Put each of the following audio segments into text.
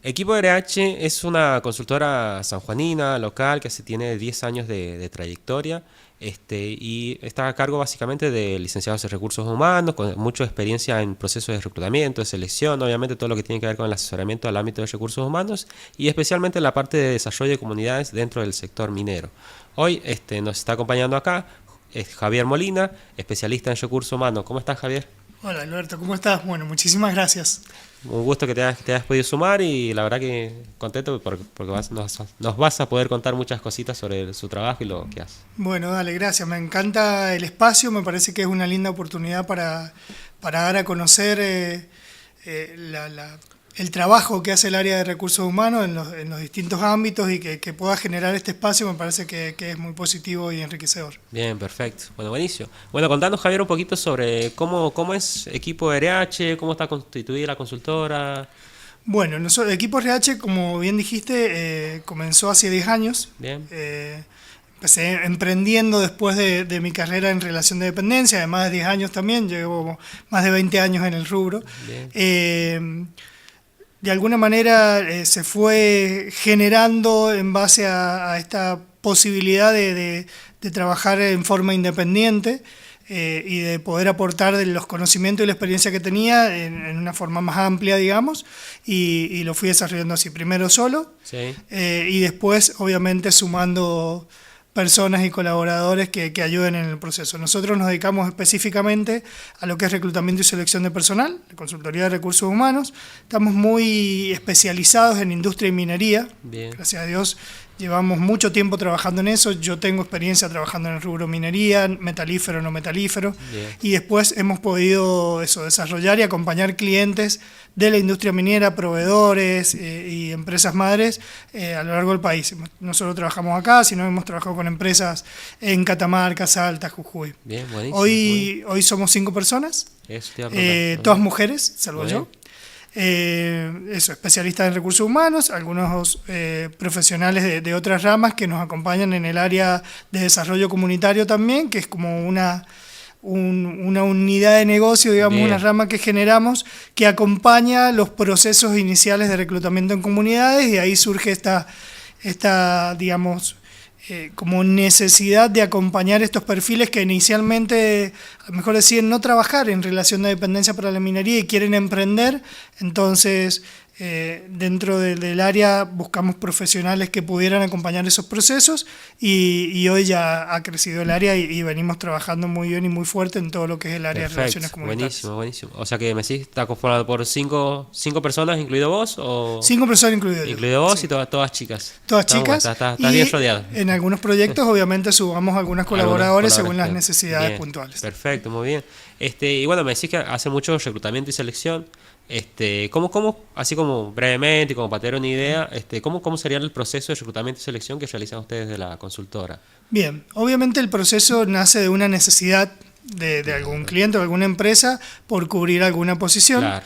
Equipo RH es una consultora sanjuanina local que tiene 10 años de trayectoria, y está a cargo básicamente de licenciados en recursos humanos, con mucha experiencia en procesos de reclutamiento, de selección, obviamente todo lo que tiene que ver con el asesoramiento al ámbito de recursos humanos y especialmente en la parte de desarrollo de comunidades dentro del sector minero. Hoy nos está acompañando acá Javier Molina, especialista en recursos humanos. ¿Cómo estás, Javier? Hola Alberto, ¿cómo estás? Bueno, muchísimas gracias. Un gusto que te hayas podido sumar y la verdad que contento porque nos vas a poder contar muchas cositas sobre su trabajo y lo que hace. Bueno, dale, gracias. Me encanta el espacio, me parece que es una linda oportunidad para dar a conocer el trabajo que hace el área de recursos humanos en los distintos ámbitos y que pueda generar este espacio me parece que es muy positivo y enriquecedor. Bien, perfecto. Bueno, buenísimo. Bueno, contanos, Javier, un poquito sobre cómo es equipo RH, cómo está constituida la consultora. Bueno, nosotros, Equipo RH, como bien dijiste, comenzó hace 10 años. Bien, Empecé emprendiendo después de mi carrera en relación de dependencia, además de 10 años también, llevo más de 20 años en el rubro. bien, De alguna manera se fue generando en base a esta posibilidad de trabajar en forma independiente y de poder aportar de los conocimientos y la experiencia que tenía en una forma más amplia, digamos, y lo fui desarrollando así, primero solo sí, y después obviamente sumando personas y colaboradores que ayuden en el proceso. Nosotros nos dedicamos específicamente a lo que es reclutamiento y selección de personal, de consultoría de recursos humanos. Estamos muy especializados en industria y minería. bien, Gracias a Dios llevamos mucho tiempo trabajando en eso. Yo tengo experiencia trabajando en el rubro minería, metalífero, no metalífero, bien. y después hemos podido desarrollar y acompañar clientes de la industria minera, proveedores y empresas madres a lo largo del país. No solo trabajamos acá, sino hemos trabajado con empresas en Catamarca, Salta, Jujuy. Bien, buenísimo, muy bien. Hoy somos 5 personas, Eso te iba a preguntar. Muy todas bien, mujeres, salvo muy yo. bien, Especialistas en recursos humanos, algunos profesionales de otras ramas que nos acompañan en el área de desarrollo comunitario también, que es como una unidad de negocio, digamos, una bien, rama que generamos que acompaña los procesos iniciales de reclutamiento en comunidades y ahí surge digamos, como necesidad de acompañar estos perfiles que inicialmente, a lo mejor deciden no trabajar en relación de dependencia para la minería y quieren emprender, entonces dentro del área buscamos profesionales que pudieran acompañar esos procesos y hoy ya ha crecido el área y venimos trabajando muy bien y muy fuerte en todo lo que es el área de perfecto, relaciones comunitarias. buenísimo, buenísimo. O sea que me decís, está conformado por cinco personas, incluido vos, o 5 personas incluido yo, incluido vos sí. y todas chicas. Todas Está bueno, chicas estás bien y rodeado. en algunos proyectos obviamente subamos algunas Algunos colaboradores según colaboradores, las claro. necesidades Bien, puntuales. perfecto, muy bien. Y bueno, me decís que hace mucho reclutamiento y selección. Así como brevemente, como para tener una idea, cómo sería el proceso de reclutamiento y selección que realizan ustedes de la consultora? Bien, obviamente el proceso nace de una necesidad de algún cliente o alguna empresa por cubrir alguna posición. Claro,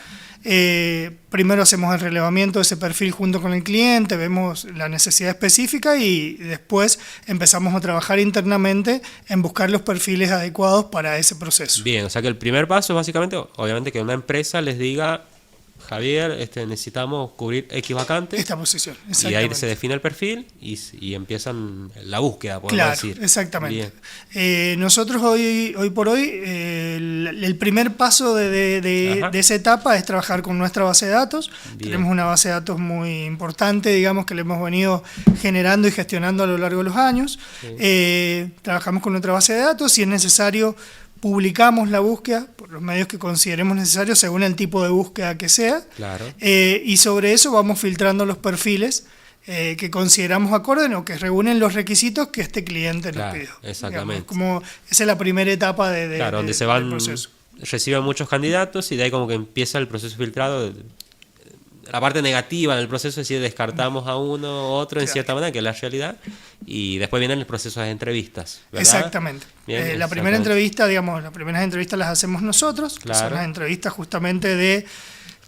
Primero hacemos el relevamiento de ese perfil junto con el cliente, vemos la necesidad específica y después empezamos a trabajar internamente en buscar los perfiles adecuados para ese proceso. bien, o sea que el primer paso es básicamente, obviamente, que una empresa les diga, Javier, necesitamos cubrir X vacante, Esta posición, y ahí se exactamente. define el perfil y empiezan la búsqueda, podemos Claro, decir. exactamente. Bien, Nosotros hoy por hoy, el primer paso ajá, de esa etapa es trabajar con nuestra base de datos. bien, Tenemos una base de datos muy importante, digamos, que le hemos venido generando y gestionando a lo largo de los años. sí, Trabajamos con nuestra base de datos, si es necesario publicamos la búsqueda por los medios que consideremos necesarios según el tipo de búsqueda que sea claro, y sobre eso vamos filtrando los perfiles que consideramos acorde o que reúnen los requisitos que este cliente nos claro, pidió. Digamos, exactamente. esa es la primera etapa Claro, donde se del van, proceso. reciben muchos candidatos y de ahí como que empieza el proceso filtrado. La parte negativa del proceso es decir, descartamos a uno u otro en Claro. cierta manera, que es la realidad, y después vienen el proceso de entrevistas, ¿verdad? Exactamente. Bien, La primera exactamente. entrevista, digamos, las primeras entrevistas las hacemos nosotros, que son Claro, las entrevistas justamente de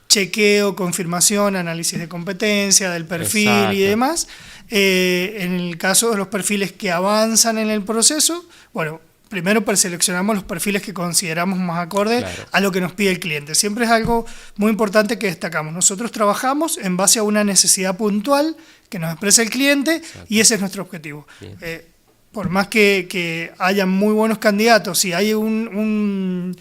chequeo, confirmación, análisis de competencia, del perfil y exacto. demás. En el caso de los perfiles que avanzan en el proceso, bueno, primero preseleccionamos los perfiles que consideramos más acordes a lo que nos pide el cliente. Siempre es algo muy importante que destacamos. Nosotros trabajamos en base a una necesidad puntual que nos expresa el cliente y ese es nuestro objetivo. Por más que haya muy buenos candidatos, si hay una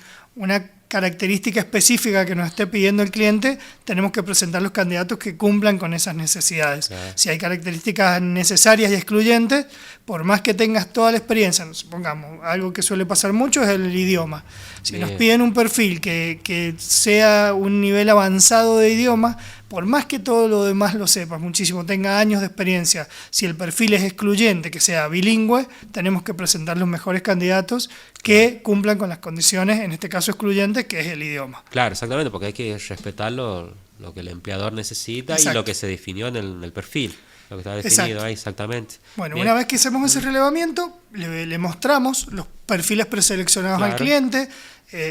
característica específica que nos esté pidiendo el cliente, tenemos que presentar los candidatos que cumplan con esas necesidades. Si hay características necesarias y excluyentes, por más que tengas toda la experiencia, supongamos, algo que suele pasar mucho es el idioma. Si nos piden un perfil que sea un nivel avanzado de idioma, por más que todo lo demás lo sepas muchísimo, tenga años de experiencia, si el perfil es excluyente, que sea bilingüe, tenemos que presentar los mejores candidatos que cumplan con las condiciones, en este caso excluyentes, que es el idioma. Claro, exactamente, porque hay que respetar lo que el empleador necesita y lo que se definió en el perfil, lo que está definido ahí exactamente. Bueno, una vez que hacemos ese relevamiento, le mostramos los perfiles preseleccionados al cliente,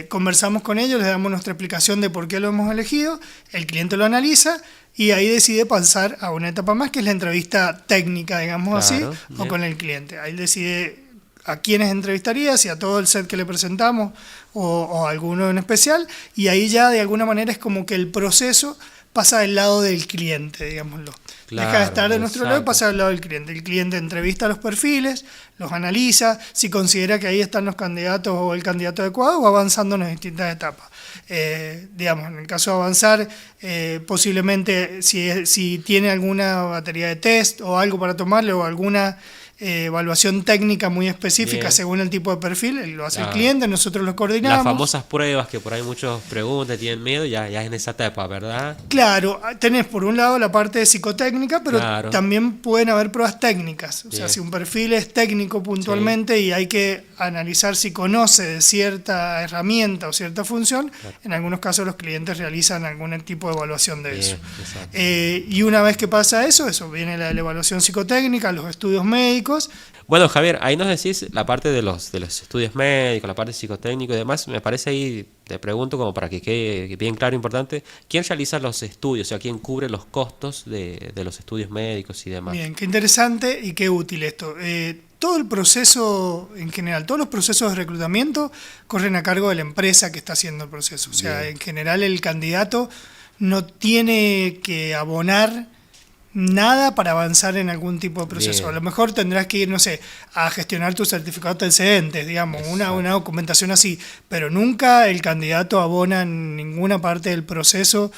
conversamos con ellos, les damos nuestra explicación de por qué lo hemos elegido, el cliente lo analiza y ahí decide pasar a una etapa más, que es la entrevista técnica, digamos así, o con el cliente. Ahí decide a quiénes entrevistaría, si a todo el set que le presentamos o a alguno en especial, y ahí ya de alguna manera es como que el proceso pasa del lado del cliente, digámoslo. Deja de estar de nuestro lado y pasa del lado del cliente. El cliente entrevista los perfiles, los analiza, si considera que ahí están los candidatos o el candidato adecuado, va avanzando en las distintas etapas. Digamos, en el caso de avanzar, posiblemente si tiene alguna batería de test o algo para tomarle o alguna evaluación técnica muy específica según el tipo de perfil, lo hace el cliente, nosotros lo coordinamos. Las famosas pruebas que por ahí muchos preguntan, tienen miedo, ya es en esa etapa, ¿verdad? Claro, tenés por un lado la parte de psicotécnica, pero también pueden haber pruebas técnicas. O sea, si un perfil es técnico puntualmente y hay que analizar si conoce de cierta herramienta o cierta función, en algunos casos los clientes realizan algún tipo de evaluación de eso. Y una vez que pasa eso viene la evaluación psicotécnica, los estudios médicos. Bueno, Javier, ahí nos decís la parte de los estudios médicos, la parte psicotécnica y demás. Me parece ahí, te pregunto como para que quede bien claro e importante, ¿quién realiza los estudios? O sea, ¿quién cubre los costos de los estudios médicos y demás? Bien, qué interesante y qué útil esto. Todo el proceso, en general, todos los procesos de reclutamiento corren a cargo de la empresa que está haciendo el proceso. O sea, en general el candidato no tiene que abonar nada para avanzar en algún tipo de proceso. A lo mejor tendrás que ir, no sé, a gestionar tu certificado de antecedentes, digamos, una documentación así, pero nunca el candidato abona en ninguna parte del proceso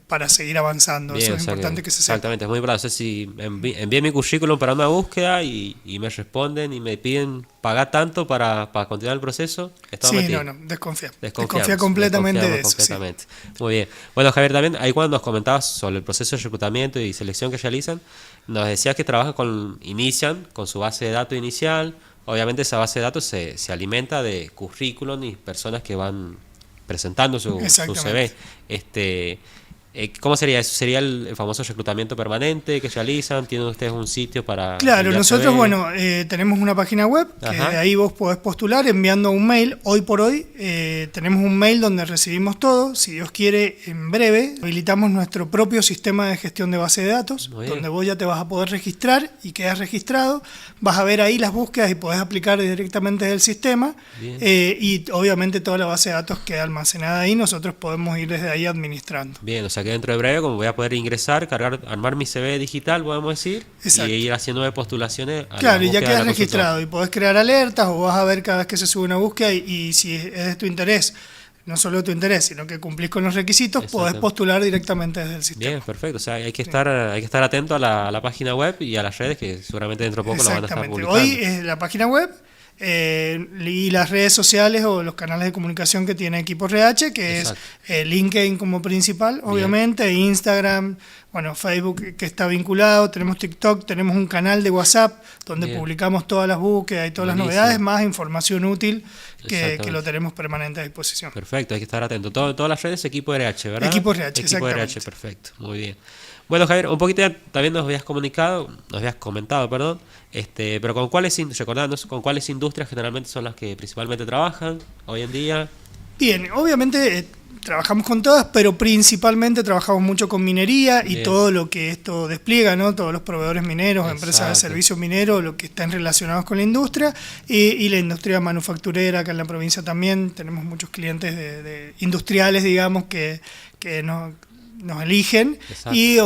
para seguir avanzando. Eso es importante que se sepa. Exactamente, es muy importante. O sea, si envié mi currículum para una búsqueda y me responden y me piden pagar tanto para continuar el proceso, desconfía completamente de eso. Completamente. Muy bien. Bueno, Javier, también ahí cuando nos comentabas sobre el proceso de reclutamiento y selección que realizan, nos decías que inician con su base de datos inicial. Obviamente esa base de datos se alimenta de currículum y personas que van presentando su CV. ¿Cómo sería eso? ¿Sería el famoso reclutamiento permanente que realizan? ¿Tienen ustedes un sitio para...? Claro, nosotros, tenemos una página web que de ahí vos podés postular enviando un mail. Hoy por hoy tenemos un mail donde recibimos todo. Si Dios quiere, en breve habilitamos nuestro propio sistema de gestión de base de datos, donde vos ya te vas a poder registrar y quedas registrado. Vas a ver ahí las búsquedas y podés aplicar directamente desde el sistema. Y obviamente toda la base de datos queda almacenada ahí. Nosotros podemos ir desde ahí administrando. Bien, o sea que dentro de breve, como voy a poder ingresar, armar mi CV digital, podemos decir, y ir haciendo postulaciones. Claro, y ya quedas registrado y podés crear alertas o vas a ver cada vez que se sube una búsqueda y si es de tu interés, no solo de tu interés, sino que cumplís con los requisitos, podés postular directamente desde el sistema. Bien, perfecto. O sea, hay que estar atento a la página web y a las redes que seguramente dentro de poco lo van a estar publicando. Hoy es la página web y las redes sociales o los canales de comunicación que tiene Equipo RH, que es LinkedIn como principal, obviamente, Instagram, Facebook que está vinculado, tenemos TikTok, tenemos un canal de WhatsApp donde publicamos todas las búsquedas y todas las novedades, más información útil que lo tenemos permanente a disposición. Perfecto, hay que estar atento. Todas las redes Equipo RH, ¿verdad? Equipo RH, exactamente. RH, perfecto, muy bien. Bueno, Javier, un poquito también nos habías comentado, pero con cuáles industrias generalmente son las que principalmente trabajan hoy en día. Bien, obviamente trabajamos con todas, pero principalmente trabajamos mucho con minería y Bien. todo lo que esto despliega, ¿no? Todos los proveedores mineros, empresas de Exacto. servicios mineros, lo que están relacionados con la industria y la industria manufacturera. Acá en la provincia también tenemos muchos clientes de industriales, digamos, que nos eligen Exacto. y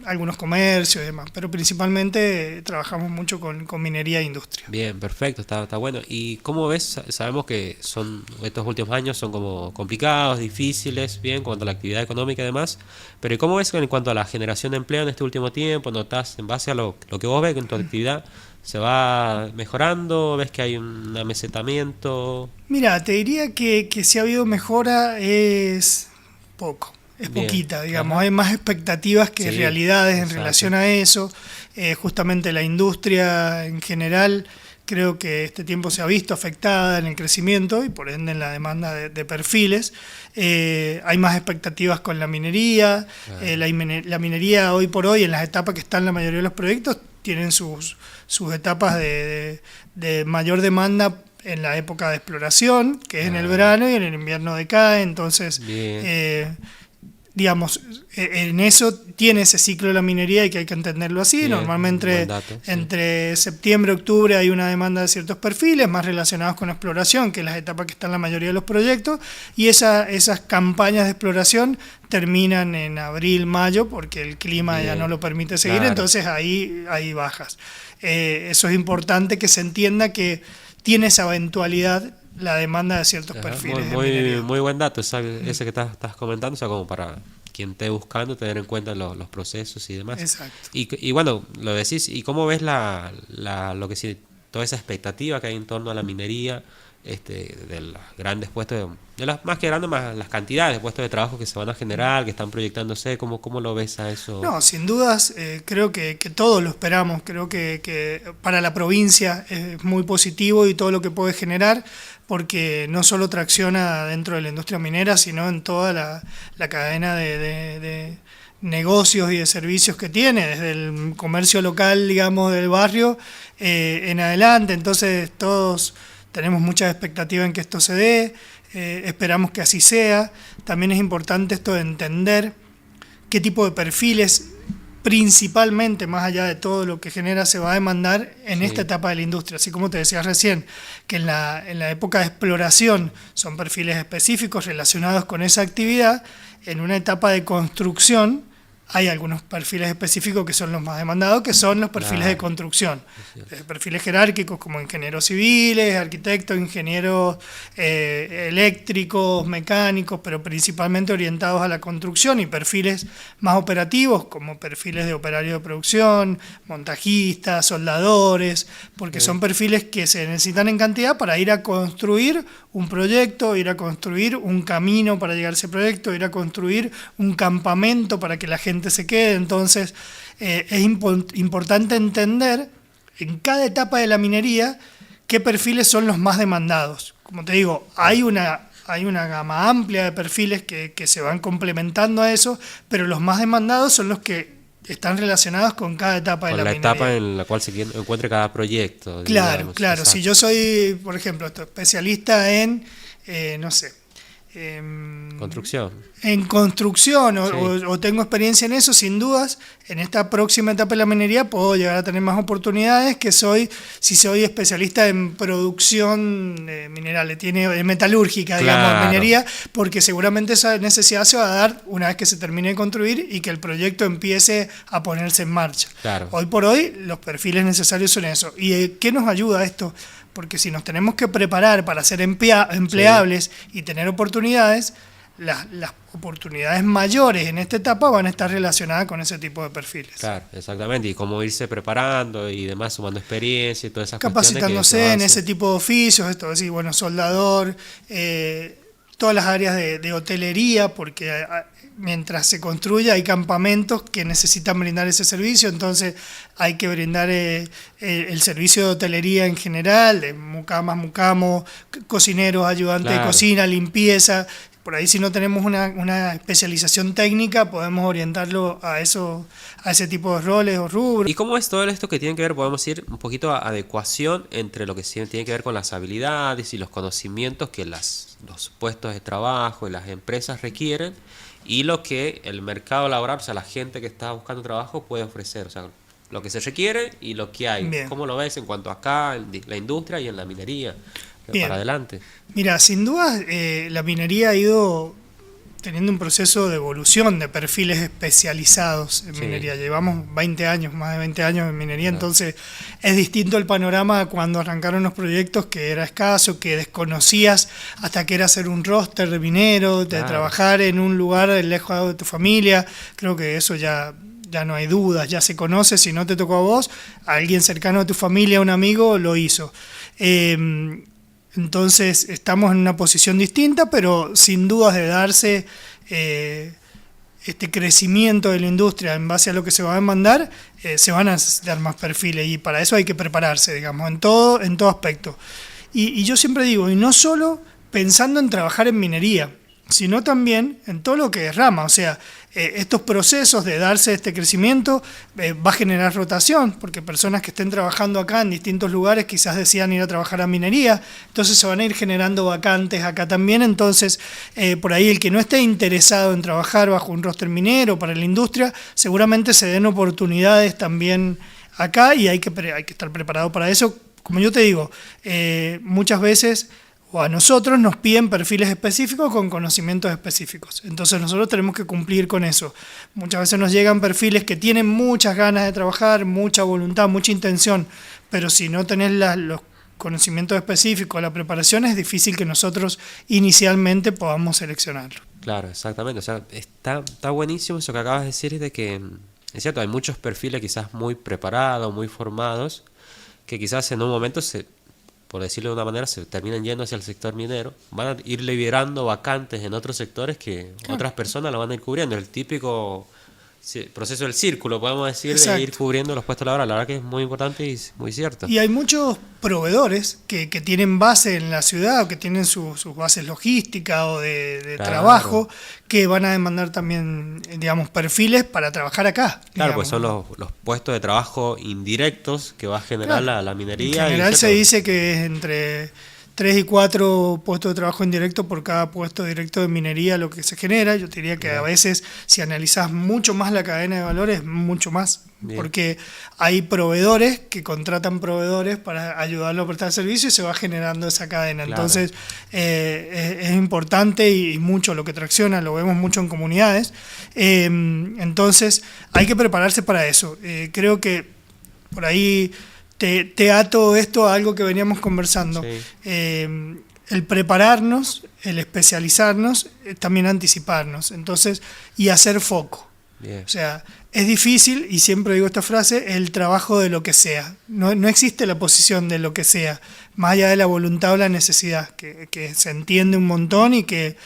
algunos comercios y demás, pero principalmente trabajamos mucho con minería e industria. Bien, perfecto, está bueno. ¿Y cómo ves? Sabemos que estos últimos años son como complicados, difíciles, bien, cuanto a la actividad económica y demás, pero ¿y cómo ves en cuanto a la generación de empleo en este último tiempo? ¿Notás en base a lo que vos ves en tu actividad? ¿Se va mejorando? ¿Ves que hay un amesetamiento? Mira, te diría que si ha habido mejora es poco, es Bien, poquita, digamos. ajá. Hay más expectativas que Sí, realidades en exacto. relación a eso. Justamente la industria en general creo que este tiempo se ha visto afectada en el crecimiento y por ende en la demanda de perfiles. Hay más expectativas con la minería. Claro, La minería hoy por hoy en las etapas que están la mayoría de los proyectos tienen sus etapas de mayor demanda en la época de exploración, que es en el claro. verano y en el invierno decae, entonces, Bien, digamos, en eso tiene ese ciclo de la minería y que hay que entenderlo así. bien, buen Normalmente dato, sí. entre septiembre y octubre hay una demanda de ciertos perfiles más relacionados con exploración, que es las etapas que están en la mayoría de los proyectos, y esas campañas de exploración terminan en abril, mayo, porque el clima ya no Bien, lo permite seguir, claro. entonces ahí hay bajas. Eso es importante que se entienda que tiene esa eventualidad la demanda de ciertos Ajá, muy, perfiles en muy, minería. muy buen dato, ese que estás comentando, o sea, como para quien esté buscando tener en cuenta los procesos y demás. Exacto. Y bueno, lo decís, ¿y cómo ves lo que sí, toda esa expectativa que hay en torno a la minería, de los grandes puestos, de las más que grandes, más las cantidades de puestos de trabajo que se van a generar, que están proyectándose? ¿Cómo lo ves a eso? No, sin dudas, creo que todos lo esperamos. Creo que para la provincia es muy positivo y todo lo que puede generar, porque no solo tracciona dentro de la industria minera, sino en toda la cadena de negocios y de servicios que tiene, desde el comercio local, digamos, del barrio en adelante. Entonces, todos tenemos mucha expectativa en que esto se dé, esperamos que así sea. También es importante esto de entender qué tipo de perfiles principalmente, más allá de todo lo que genera, se va a demandar en esta Sí, etapa de la industria. Así como te decía recién, que en la época de exploración son perfiles específicos relacionados con esa actividad, en una etapa de construcción hay algunos perfiles específicos que son los más demandados, que son los perfiles de claro, construcción. es cierto. Perfiles jerárquicos como ingenieros civiles, arquitectos, ingenieros eléctricos, mecánicos, pero principalmente orientados a la construcción, y perfiles más operativos como perfiles de operario de producción, montajistas, soldadores, porque Bien, son perfiles que se necesitan en cantidad para ir a construir un proyecto, ir a construir un camino para llegar a ese proyecto, ir a construir un campamento para que la gente se quede. Entonces, es importante entender en cada etapa de la minería qué perfiles son los más demandados. Como te digo, claro. hay una gama amplia de perfiles que se van complementando a eso, pero los más demandados son los que están relacionados con cada etapa de Con la la etapa minería. en la cual encuentre cada proyecto, Claro, digamos, claro. Si exacto. yo soy, por ejemplo, especialista en, no sé, em, Construcción, en construcción sí, o tengo experiencia en eso, sin dudas, en esta próxima etapa de la minería puedo llegar a tener más oportunidades que si soy especialista en producción minerales, metalúrgica, digamos, en claro, minería, porque seguramente esa necesidad se va a dar una vez que se termine de construir y que el proyecto empiece a ponerse en marcha. claro, Hoy por hoy los perfiles necesarios son eso. ¿Y qué nos ayuda esto? Porque si nos tenemos que preparar para ser sí, empleables y tener oportunidades, las oportunidades mayores en esta etapa van a estar relacionadas con ese tipo de perfiles. claro, exactamente. Y cómo irse preparando y demás, sumando experiencia y todas esas cuestiones que Capacitándose van en ese haciendo. tipo de oficios, esto decir, bueno, soldador, todas las áreas de hotelería, porque mientras se construye hay campamentos que necesitan brindar ese servicio, entonces hay que brindar el servicio de hotelería en general, de mucamas, mucamos, cocineros, ayudantes de Claro, cocina, limpieza, por ahí si no tenemos una especialización técnica, podemos orientarlo a ese tipo de roles o rubros. ¿Y cómo es todo esto que tiene que ver, podemos decir, un poquito a adecuación entre lo que tiene que ver con las habilidades y los conocimientos que los puestos de trabajo y las empresas requieren y lo que el mercado laboral, o sea, la gente que está buscando trabajo puede ofrecer, o sea, lo que se requiere y lo que hay? Bien. ¿Cómo lo ves en cuanto acá, en la industria y en la minería? Bien. Para adelante. Mira, sin duda la minería ha ido teniendo un proceso de evolución de perfiles especializados en minería. Llevamos 20 años, más de 20 años en minería, entonces es distinto el panorama cuando arrancaron los proyectos, que era escaso, que desconocías hasta que era hacer un roster de minero, de trabajar en un lugar lejos de tu familia. Creo que eso ya no hay dudas, ya se conoce. Si no te tocó a vos, alguien cercano a tu familia, un amigo, lo hizo. Entonces estamos en una posición distinta, pero sin dudas de darse este crecimiento de la industria en base a lo que se va a demandar, se van a necesitar más perfiles y para eso hay que prepararse, digamos, en todo aspecto. Y yo siempre digo, y no solo pensando en trabajar en minería, sino también en todo lo que es rama, o sea, estos procesos de darse este crecimiento va a generar rotación, porque personas que estén trabajando acá en distintos lugares quizás decidan ir a trabajar a minería, entonces se van a ir generando vacantes acá también. Entonces por ahí el que no esté interesado en trabajar bajo un roster minero para la industria, seguramente se den oportunidades también acá y hay que estar preparado para eso. Como yo te digo, muchas veces o a nosotros nos piden perfiles específicos con conocimientos específicos. Entonces nosotros tenemos que cumplir con eso. Muchas veces nos llegan perfiles que tienen muchas ganas de trabajar, mucha voluntad, mucha intención, pero si no tenés los conocimientos específicos, la preparación, es difícil que nosotros inicialmente podamos seleccionarlo. Claro, exactamente. O sea, está buenísimo eso que acabas de decir, de que, es cierto, hay muchos perfiles quizás muy preparados, muy formados, que quizás en un momento por decirlo de una manera, se terminan yendo hacia el sector minero, van a ir liberando vacantes en otros sectores que otras personas lo van a ir cubriendo. El típico proceso del círculo, podemos decir, de ir cubriendo los puestos laborales. La verdad que es muy importante y muy cierto. Y hay muchos proveedores que tienen base en la ciudad o que tienen sus bases logísticas o de trabajo, que van a demandar también, digamos, perfiles para trabajar acá. Claro, pues son los puestos de trabajo indirectos que va a generar la minería. En general se dice que es entre 3 y 4 puestos de trabajo indirectos por cada puesto directo de minería lo que se genera. Yo te diría que a veces, si analizás mucho más la cadena de valores, mucho más. Porque hay proveedores que contratan proveedores para ayudarlo a prestar servicio y se va generando esa cadena. Entonces es importante y mucho lo que tracciona, lo vemos mucho en comunidades. Entonces hay que prepararse para eso. Creo que por ahí te ato esto a algo que veníamos conversando. El prepararnos, el especializarnos, también anticiparnos. Entonces, y hacer foco. O sea, es difícil, y siempre digo esta frase, el trabajo de lo que sea. No existe la posición de lo que sea, más allá de la voluntad o la necesidad, que se entiende un montón y que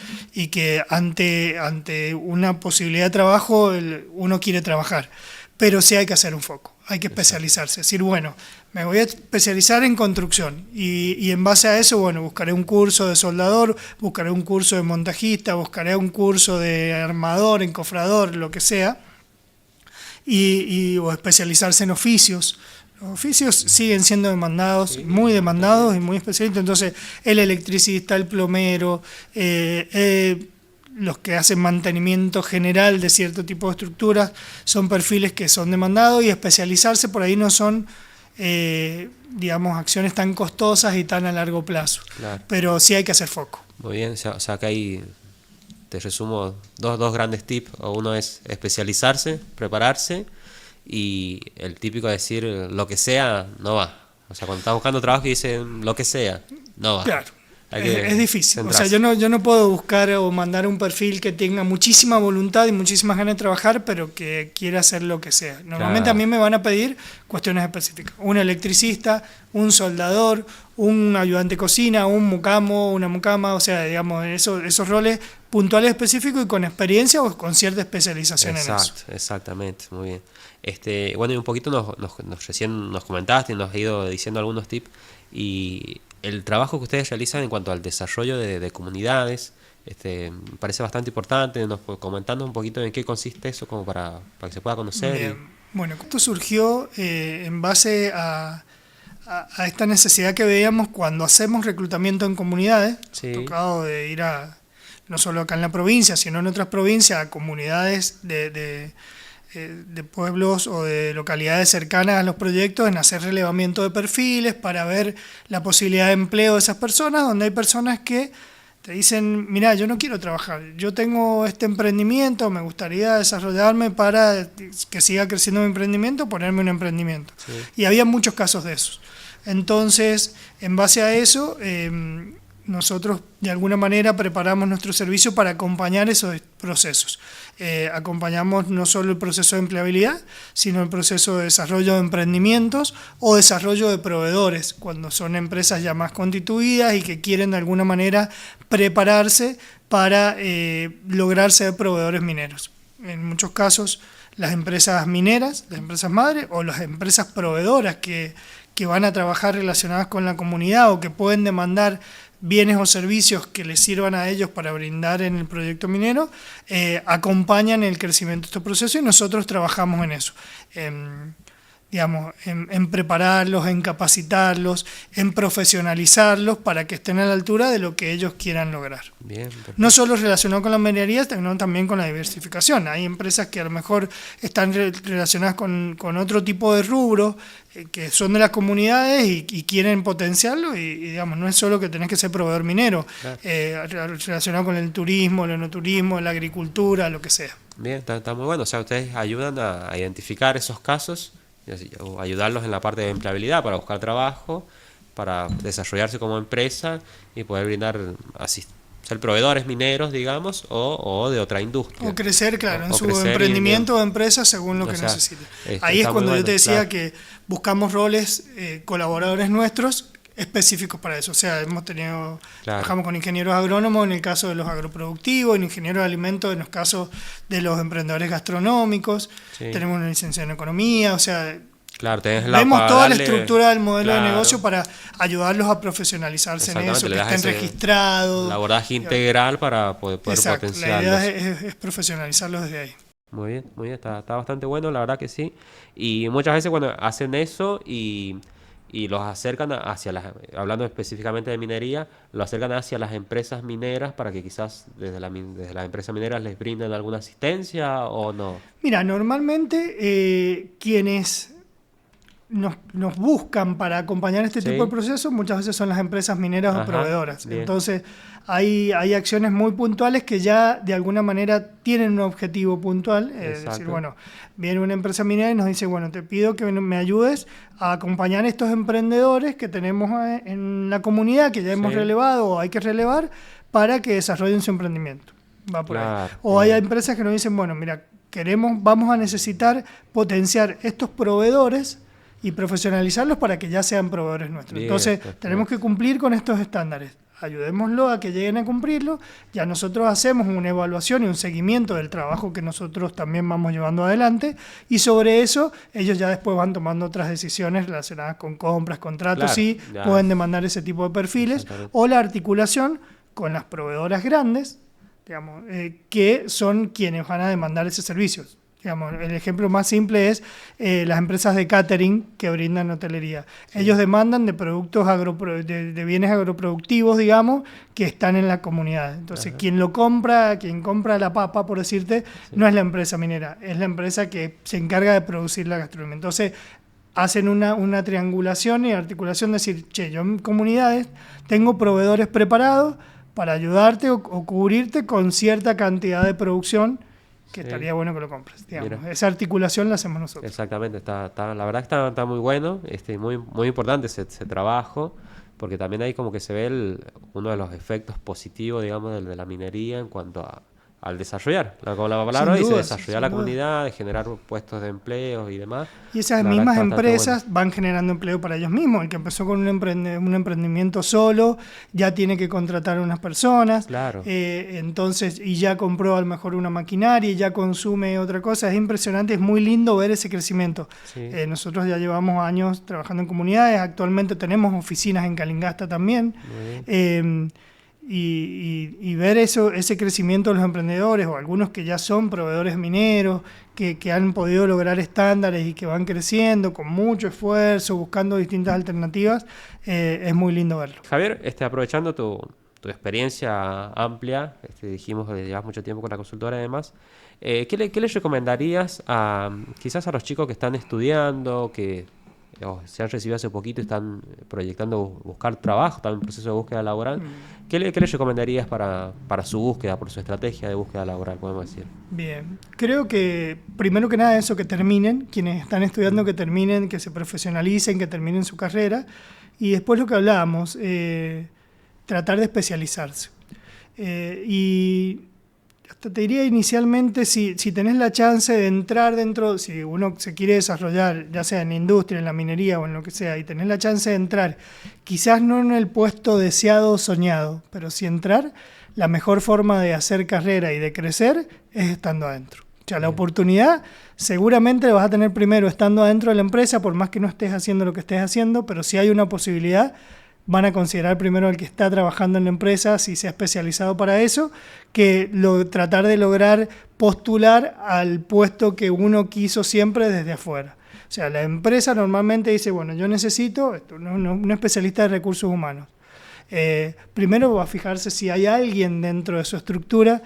ante una posibilidad de trabajo uno quiere trabajar. Pero sí hay que hacer un foco, hay que especializarse. Es decir, bueno, me voy a especializar en construcción y en base a eso, bueno, buscaré un curso de soldador, buscaré un curso de montajista, buscaré un curso de armador, encofrador, lo que sea, o especializarse en oficios. Los oficios siguen siendo demandados, muy demandados y muy especialistas. Entonces, el electricista, el plomero, los que hacen mantenimiento general de cierto tipo de estructuras, son perfiles que son demandados, y especializarse por ahí no son, digamos, acciones tan costosas y tan a largo plazo. Claro. Pero sí hay que hacer foco. Muy bien, o sea que ahí te resumo dos grandes tips. Uno es especializarse, prepararse, y el típico de decir lo que sea no va. O sea, cuando estás buscando trabajo y dicen lo que sea, no va. Claro. Es difícil. Centrarse. O sea, yo no puedo buscar o mandar un perfil que tenga muchísima voluntad y muchísimas ganas de trabajar, pero que quiera hacer lo que sea. Normalmente a mí me van a pedir cuestiones específicas. Un electricista, un soldador, un ayudante de cocina, un mucamo, una mucama, o sea, digamos, esos roles puntuales específicos y con experiencia o con cierta especialización en eso. Exactamente, muy bien. Bueno, y un poquito recién nos comentaste y nos has ido diciendo algunos tips, y el trabajo que ustedes realizan en cuanto al desarrollo de comunidades, Me parece bastante importante, comentando un poquito en qué consiste eso, como para que se pueda conocer. Bien. Bueno, esto surgió en base a esta necesidad que veíamos cuando hacemos reclutamiento en comunidades. Sí. Tocado de ir no solo acá en la provincia, sino en otras provincias, a comunidades de pueblos o de localidades cercanas a los proyectos, en hacer relevamiento de perfiles para ver la posibilidad de empleo de esas personas, donde hay personas que te dicen, mira, yo no quiero trabajar, yo tengo este emprendimiento, me gustaría desarrollarme para que siga creciendo mi emprendimiento, ponerme un emprendimiento. Sí. Y había muchos casos de esos. Entonces, en base a eso, nosotros de alguna manera preparamos nuestro servicio para acompañar esos procesos. Acompañamos no solo el proceso de empleabilidad, sino el proceso de desarrollo de emprendimientos o desarrollo de proveedores, cuando son empresas ya más constituidas y que quieren de alguna manera prepararse para lograr ser proveedores mineros. En muchos casos, las empresas mineras, las empresas madres o las empresas proveedoras que van a trabajar relacionadas con la comunidad o que pueden demandar bienes o servicios que les sirvan a ellos para brindar en el proyecto minero, acompañan el crecimiento de estos procesos y nosotros trabajamos en eso. En prepararlos, en capacitarlos, en profesionalizarlos para que estén a la altura de lo que ellos quieran lograr. Bien, no solo relacionado con la minería, sino también con la diversificación. Hay empresas que a lo mejor están relacionadas con otro tipo de rubros, que son de las comunidades y quieren potenciarlo, y no es solo que tenés que ser proveedor minero, claro. Relacionado con el turismo, el enoturismo, la agricultura, lo que sea. Bien, está muy bueno. O sea, ustedes ayudan a identificar esos casos, o ayudarlos en la parte de empleabilidad para buscar trabajo, para desarrollarse como empresa y poder brindar ser proveedores mineros, digamos, o de otra industria. O crecer, claro, en su crecer emprendimiento o empresa según lo que necesite. Ahí es cuando yo te decía, claro, que buscamos roles, colaboradores nuestros específicos para eso. O sea, claro, trabajamos con ingenieros agrónomos en el caso de los agroproductivos, en ingenieros de alimentos en los casos de los emprendedores gastronómicos, sí. Tenemos una licenciatura en economía, o sea, claro, vemos toda la estructura del modelo, claro, de negocio para ayudarlos a profesionalizarse en eso, que estén registrados. El abordaje integral para poder potenciarlos. La idea es profesionalizarlos desde ahí. Muy bien, está bastante bueno, la verdad que sí. Y muchas veces cuando hacen eso y los acercan hablando específicamente de minería, lo acercan hacia las empresas mineras para que quizás desde las empresas mineras les brinden alguna asistencia o no. Mira, normalmente quienes nos buscan para acompañar este tipo de procesos muchas veces son las empresas mineras o proveedoras. Bien. Entonces hay acciones muy puntuales que ya de alguna manera tienen un objetivo puntual. Es decir, bueno, viene una empresa minera y nos dice, bueno, te pido que me ayudes a acompañar a estos emprendedores que tenemos en la comunidad, que ya hemos relevado o hay que relevar, para que desarrollen su emprendimiento. Va por ahí. O hay empresas que nos dicen, bueno, mira, vamos a necesitar potenciar estos proveedores y profesionalizarlos para que ya sean proveedores nuestros. Bien, entonces, tenemos que cumplir con estos estándares. Ayudémoslo a que lleguen a cumplirlo. Ya nosotros hacemos una evaluación y un seguimiento del trabajo que nosotros también vamos llevando adelante, y sobre eso ellos ya después van tomando otras decisiones relacionadas con compras, contratos, claro, pueden demandar ese tipo de perfiles, o la articulación con las proveedoras grandes, que son quienes van a demandar ese servicio. El ejemplo más simple es las empresas de catering que brindan hotelería. Sí. Ellos demandan de productos de bienes agroproductivos, que están en la comunidad. Entonces, quien compra la papa, por decirte, no es la empresa minera, es la empresa que se encarga de producir la gastronomía. Entonces, hacen una triangulación y articulación de decir, yo en comunidades tengo proveedores preparados para ayudarte o cubrirte con cierta cantidad de producción que estaría bueno que lo compres. Esa articulación la hacemos nosotros. Exactamente, la verdad que está muy bueno, muy, muy importante ese trabajo, porque también ahí como que se ve uno de los efectos positivos, de la minería en cuanto al desarrollar, como la palabra dice, desarrollar la comunidad, de generar puestos de empleo y demás. Y esas mismas empresas van generando empleo para ellos mismos. El que empezó con un emprendimiento solo ya tiene que contratar a unas personas, claro. Entonces, y ya compró a lo mejor una maquinaria y ya consume otra cosa. Es impresionante, es muy lindo ver ese crecimiento. Sí. Nosotros ya llevamos años trabajando en comunidades, actualmente tenemos oficinas en Calingasta también. y ver ese crecimiento de los emprendedores, o algunos que ya son proveedores mineros, que han podido lograr estándares y que van creciendo con mucho esfuerzo, buscando distintas alternativas, es muy lindo verlo. Javier, aprovechando tu experiencia amplia, dijimos que llevas mucho tiempo con la consultora además, ¿qué les recomendarías quizás a los chicos que están estudiando, que se han recibido hace poquito y están proyectando buscar trabajo, están en proceso de búsqueda laboral? ¿Qué les recomendarías para su búsqueda, por su estrategia de búsqueda laboral, podemos decir? Bien, creo que primero que nada eso, que terminen, quienes están estudiando que terminen, que se profesionalicen, que terminen su carrera, y después lo que hablábamos, tratar de especializarse. Y hasta te diría inicialmente, si tenés la chance de entrar dentro, si uno se quiere desarrollar, ya sea en la industria, en la minería o en lo que sea, y tenés la chance de entrar, quizás no en el puesto deseado o soñado, pero si entrar, la mejor forma de hacer carrera y de crecer es estando adentro. O sea, la oportunidad seguramente la vas a tener primero estando adentro de la empresa, por más que no estés haciendo lo que estés haciendo, pero si hay una posibilidad, van a considerar primero al que está trabajando en la empresa, si se ha especializado para eso, que tratar de lograr postular al puesto que uno quiso siempre desde afuera. O sea, la empresa normalmente dice, bueno, yo necesito un especialista de recursos humanos. Primero va a fijarse si hay alguien dentro de su estructura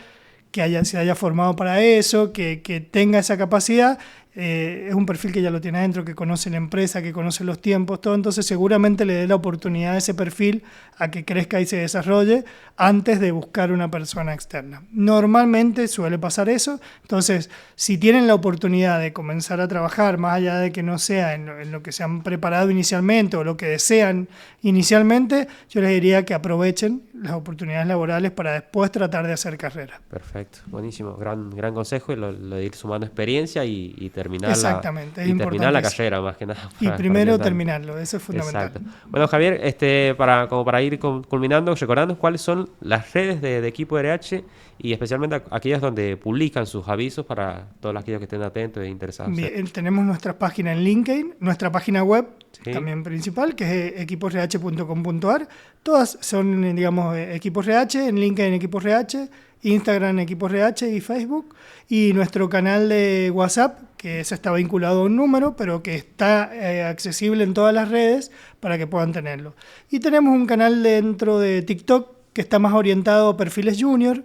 que se haya formado para eso, que tenga esa capacidad. Es un perfil que ya lo tiene adentro, que conoce la empresa, que conoce los tiempos, todo. Entonces seguramente le dé la oportunidad a ese perfil a que crezca y se desarrolle antes de buscar una persona externa. Normalmente suele pasar eso. Entonces, si tienen la oportunidad de comenzar a trabajar, más allá de que no sea en lo que se han preparado inicialmente o lo que desean inicialmente, yo les diría que aprovechen las oportunidades laborales para después tratar de hacer carrera. Perfecto, buenísimo. Gran consejo, y lo de ir sumando experiencia y terminar la carrera, más que nada. Y primero terminarlo, eso es fundamental. Exacto. Bueno, Javier, para ir culminando, recordando cuáles son las redes de Equipo RH, y especialmente aquellas donde publican sus avisos para todos aquellos que estén atentos e interesados. Bien, tenemos nuestra página en LinkedIn, nuestra página web, sí, también principal, que es equiposrh.com.ar. Todas son, digamos, Equipos RH, en LinkedIn Equipos RH, Instagram Equipos RH y Facebook, y nuestro canal de WhatsApp, que ese está vinculado a un número, pero que está accesible en todas las redes para que puedan tenerlo. Y tenemos un canal dentro de TikTok que está más orientado a perfiles junior,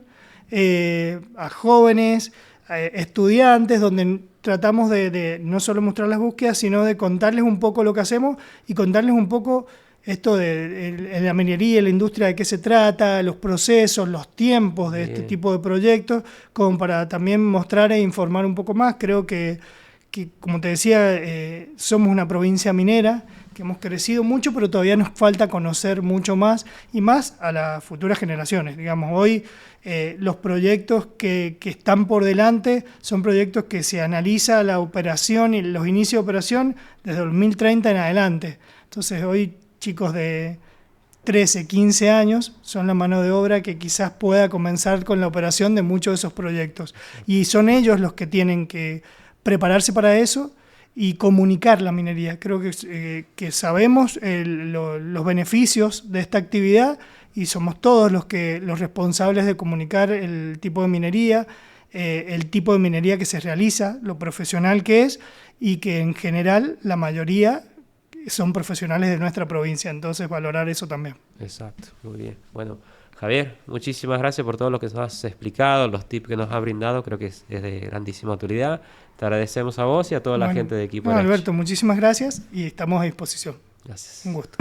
a jóvenes, a estudiantes, donde tratamos de no solo mostrar las búsquedas, sino de contarles un poco lo que hacemos y contarles un poco esto de la minería y la industria, de qué se trata, los procesos, los tiempos de este tipo de proyectos, como para también mostrar e informar un poco más. Creo que como te decía, somos una provincia minera, que hemos crecido mucho, pero todavía nos falta conocer mucho más, y más a las futuras generaciones. Digamos, hoy los proyectos que están por delante son proyectos que se analiza la operación y los inicios de operación desde 2030 en adelante. Entonces hoy chicos de 13, 15 años son la mano de obra que quizás pueda comenzar con la operación de muchos de esos proyectos. Y son ellos los que tienen que prepararse para eso y comunicar la minería. Creo que sabemos los beneficios de esta actividad, y somos todos los responsables de comunicar el tipo de minería, el tipo de minería que se realiza, lo profesional que es, y que en general la mayoría son profesionales de nuestra provincia, entonces valorar eso también. Exacto, muy bien. Bueno, Javier, muchísimas gracias por todo lo que nos has explicado, los tips que nos has brindado, creo que es de grandísima utilidad. Te agradecemos a vos y a toda la gente de Equipo RH. Alberto, muchísimas gracias y estamos a disposición. Gracias. Un gusto.